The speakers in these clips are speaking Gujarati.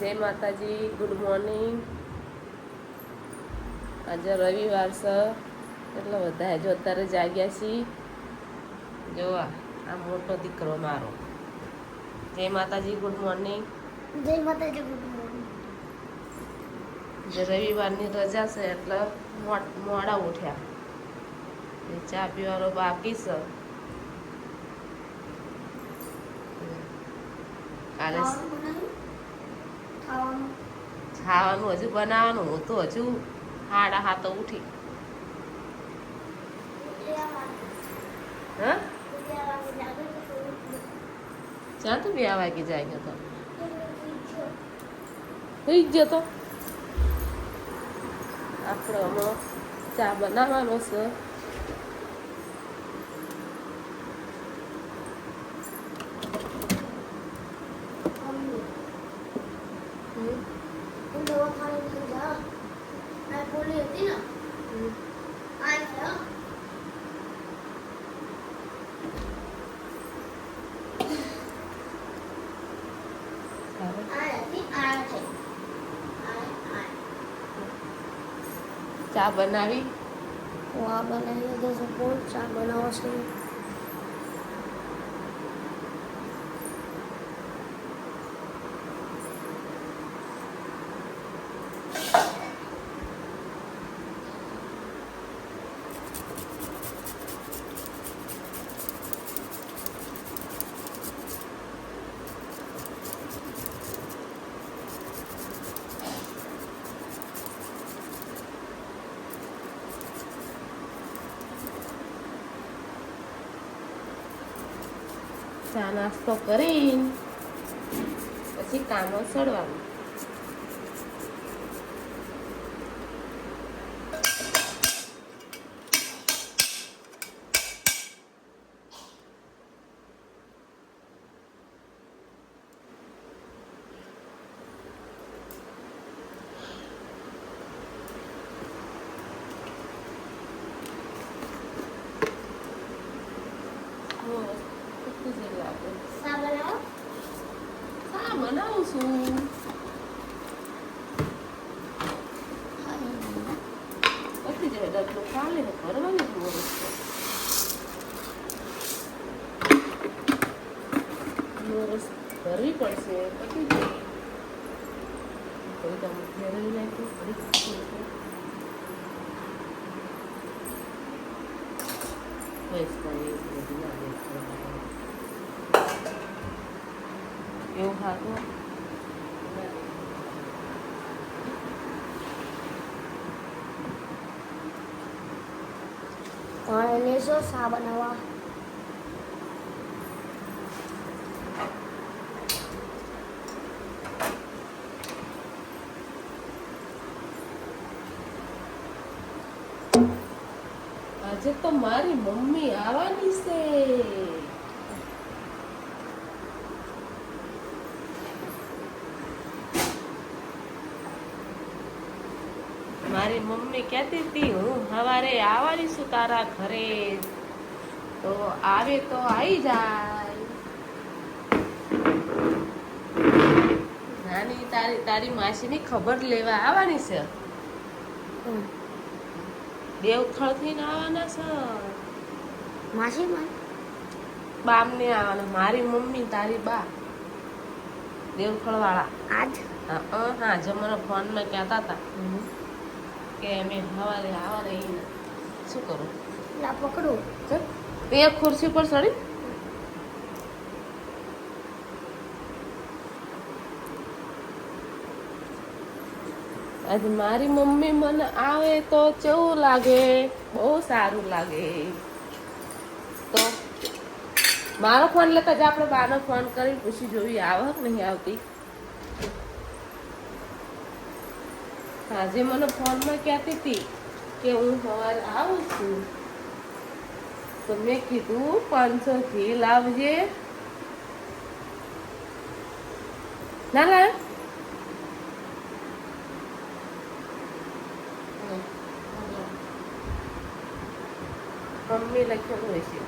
જય માતાજી, ગુડ મોર્નિંગ. આજે રવિવાર છે એટલે બધા જો અત્યારે જાગ્યા છીએ. જોવા આ મોટો દીકરો મારો. જય માતાજી, ગુડ મોર્નિંગ. જય માતાજી, ગુડ મોર્નિંગ. જે રવિવારની રજા છે એટલે મોડા ઉઠ્યા. ચા પીવાનો બાકી છે. કાલે ખાવાનું હજુ બનાવવાનું. હું તો હજુ 7:30 ઉઠી. હા, જ્યાં તું 2 વાગે જાય ગયો તો થઈ ગયો તો આપણે હમણાં ચા બનાવવાનો છે. ચા બનાવી બનાવી દો. કોણ ચા બનાવો છે? ચા નાસ્તો કરીને પછી કામ સડવાનું. શા બનાવું છું? પછી જાય ડબલું કાલે ભરવાની મોરસ ભરવી પડશે. પછી કોઈ તમે ફેરવી નાખ્યું એવું ખાતું. લેશો શા બનાવવા? આજે તો મારી મમ્મી આવવાની છે. મારી મમ્મી કહેતી હતી હું સવારે આવવાની છું તારા ઘરે, તો આવે તો આવી જાય. નાની તારી માસીની ખબર લેવા આવવાની છે. દેવથળ થી આવવાના છે. માસી બામ ને આવવાના. મારી મમ્મી તારી બા દેવથળ વાળા આજ હા જે મને ફોન માં કહેતા હતા કે અમે સવારે આવવાના. શું કરું? લા પકડું એક ખુરશી પર ચડી. આજે મારી મમ્મી મને આવે તો કેવું લાગે? બહુ સારું લાગે. તો મારો ફોન લેતા જ આપણે બાનો ફોન કરી પૂછી જોઈએ આવે કે નહીં આવતી. આજે મને ફોનમાં કહેતી હતી કે હું સવારે આવું છું, તો મેં કીધું 500 ઘી લાવજે. ના લાવ. મમ્મી લખેલું હોય છે.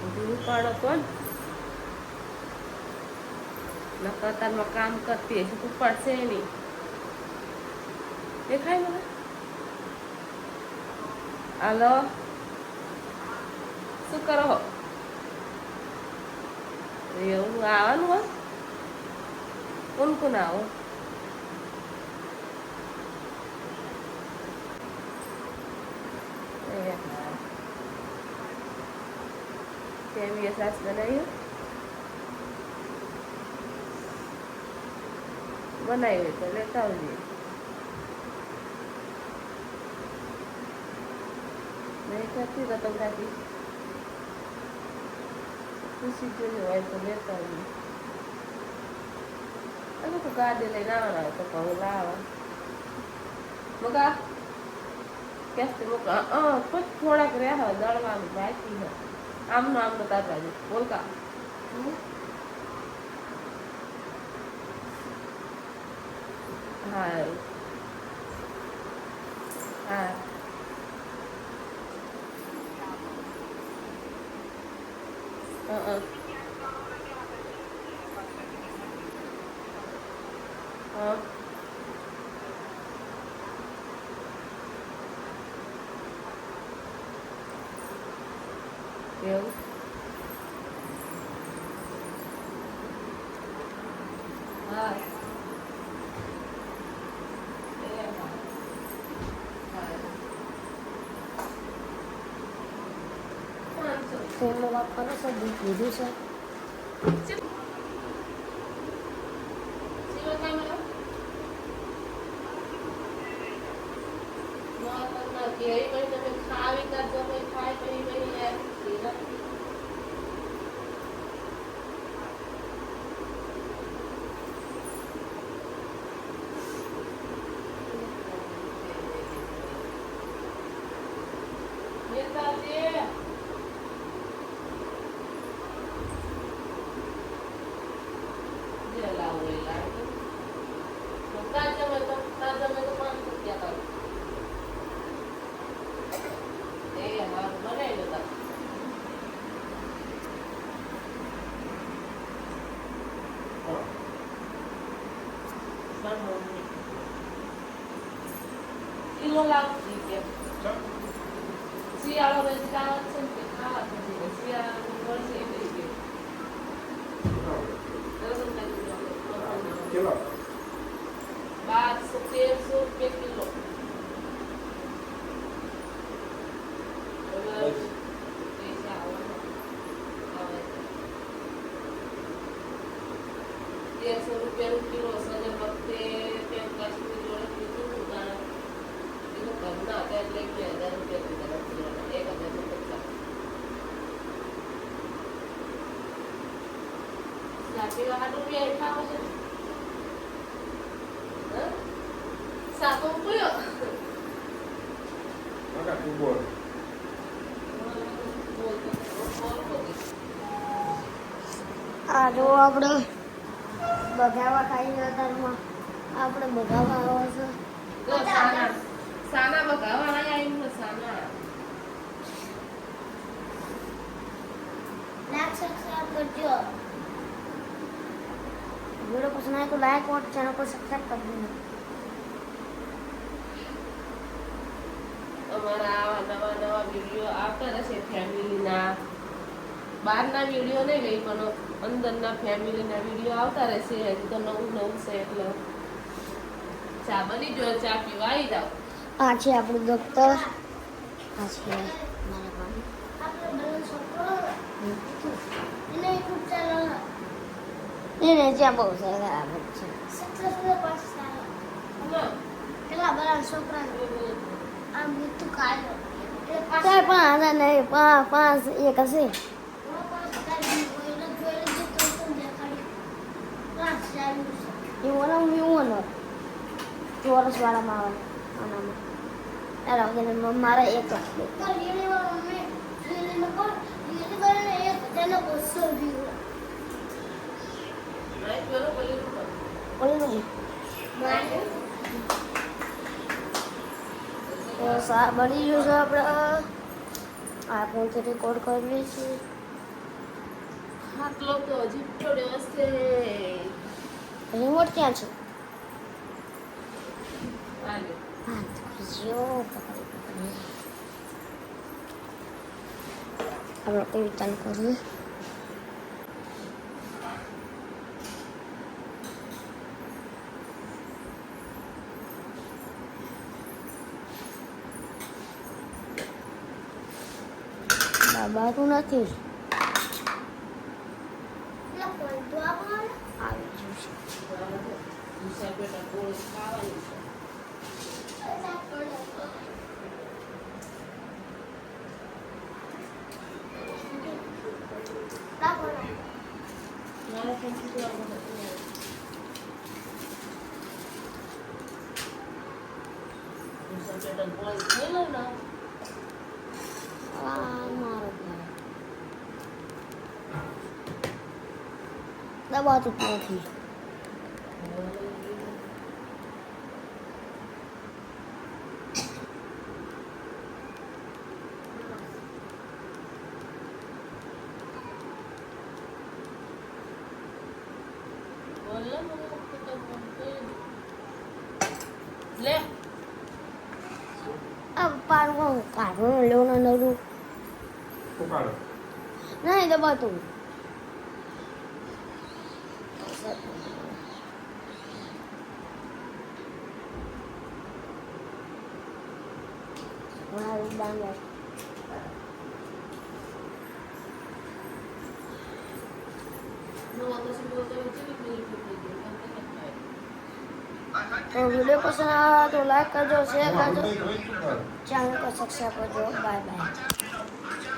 બધું ઉપાડો કોણ કતારમાં કામ કરતી હશે ઉપાડશે નહીં દેખાય મને હાલો શું કરો એવું આવવાનું હોય કોણ કોણ આવો કેવી સાસ બનાવ્યું બનાવ્યું તો લેતા આવજે નહીં કરતી તો તમને ખુશી જોઈ હોય તો લેતા આવજે અને તો ગાડી લઈને આવવાના હોય તો કહું લાવવા મગા કેસથી મૂકા પછી થોડાક રહ્યા દળવાનું બાકી હોય આમનો તાતા બોલકા હા હા હા એવું હા ફોનમાં વાત કરો છો દૂધ લીધું છે ખાવી કરજો ખાઈ પછી કિલો લાવતી કે શિયાળો પછી લાવત છે ને ખાવા પછી શિયાળો વર્ષે થઈ ગયો 1200-1300 રૂપિયા કિલો ₹1300 કિલો સને વખતે તેમ કાશ્મીર જોડે કીધું ઘરના હતા એટલે ₹1000 કિલો 1050 સાચી વાત રૂપિયા ખાવા છે સાતો કયો Maka kubur. આ જો આપણે બગાવા ખાઈ અત્યારમાં આપણે બગાવા આવે છે સાના બગાવા આયા સાના લાઈક સબસ્ક્રાઇબ કરજો वीडियो पसंद आए तो लाइक और चैनल को सब्सक्राइब कर देना અમારા આવા નવા વિડીયો આવતા રહેશે ફેમિલીના બહારના વિડીયો નહીં ગઈ પણ અંદરના ફેમિલીના વિડીયો આવતા રહેશે હજી તો નવું છે એટલે ચા બની જો ચા પીવા આવી જાઓ આ છે આપણું દફતર આ છે મારા કામ આપણે બંને છોકરો એને YouTube ચેનલ એને જ્યાં બહુ સારા આવે છે સક્સેસફુલ પાસ થાય કેટલા બધા છોકરા આમ બીતું કાઢો એટલે પાંચ નહીં પાંચ એક હશે ચોરસ વાળામાં આવે આનામાં મારા એક તો સા બની ગયું છે આપણે આ ફોનથી રેકોર્ડ કરીએ છીએ આટલો તો હજી પડ્યો હશે. રિમોટ ક્યાં છે હાલે. હા તો જો પકડી આપણે ટીવી ચાલુ કરીએ બાબાનું નથી આવી ગયું છે હિસાબ બેટા ગોળી ખાવાની છે. મારા ફોનથી તો આવું હતું. હિસાબ બેટા ગોળી ખાઈ લઉં ને. આ મારો ભાઈ દબાતું જ નથી લે આ પાડવું કાઢવું લેવું નડું ઉપાડો. નહીં દબાતું મારું ડાંગર તો વિડીયો પસંદ આવે તો લાઈક કરજો શેર કરજો ચેનલ को सब्सक्राइब करજો बाय बाय